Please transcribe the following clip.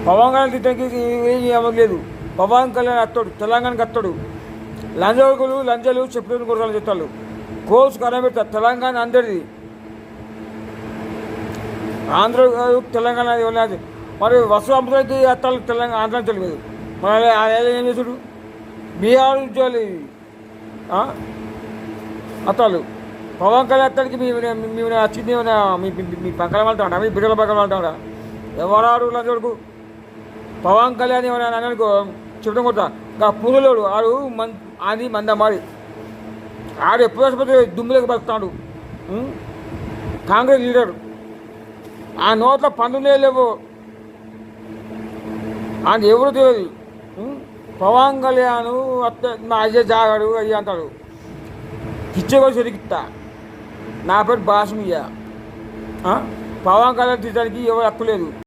పవన్ కళ్యాణ్ తిట్టడానికి ఏమీ లేదు. పవన్ కళ్యాణ్ అత్తడు, తెలంగాణకి అత్తడు. లంజోడుకులు లంజలు చెప్పిన కొడతాను చెప్తారు. కోర్సు కనబెడతారు. తెలంగాణ అందరిది, ఆంధ్ర తెలంగాణ ఉన్నది. మరి వస్తు అమ్ముతానికి అత్తాలు తెలంగాణ ఆంధ్ర తెలియదు. మరి ఆయన ఏం చేశాడు? బీహార్ ఉద్యోగులు అత్తాలు పవన్ కళ్యాణ్ అత్తానికి మేము వచ్చింది మీ పక్కన వెళ్తాడా, మీ బిడ్డల పక్కన వెళ్తాడా? ఎవరాడు లంచోడుకు? పవన్ కళ్యాణ్ ఏమైనా అన్నాడుకో చెప్పడం కొడతా. ఇంకా పూలలోడు ఆడు అది మందమాడి ఆడు ఎప్పుడు ఆసుపత్రి దుమ్ములకు బతుకుతాడు. కాంగ్రెస్ లీడరు ఆ నోట్ల పన్నులే లేవు. ఆయన ఎవరు తెలియదు. పవన్ కళ్యాణ్ మా అజయ్ జాగాడు అయ్యి అంటాడు. కిచ్చేవాడు సరిగిస్తా. నా పేరు బాస్మియా. పవన్ కళ్యాణ్ తీయడానికి ఎవరు హక్కు లేదు.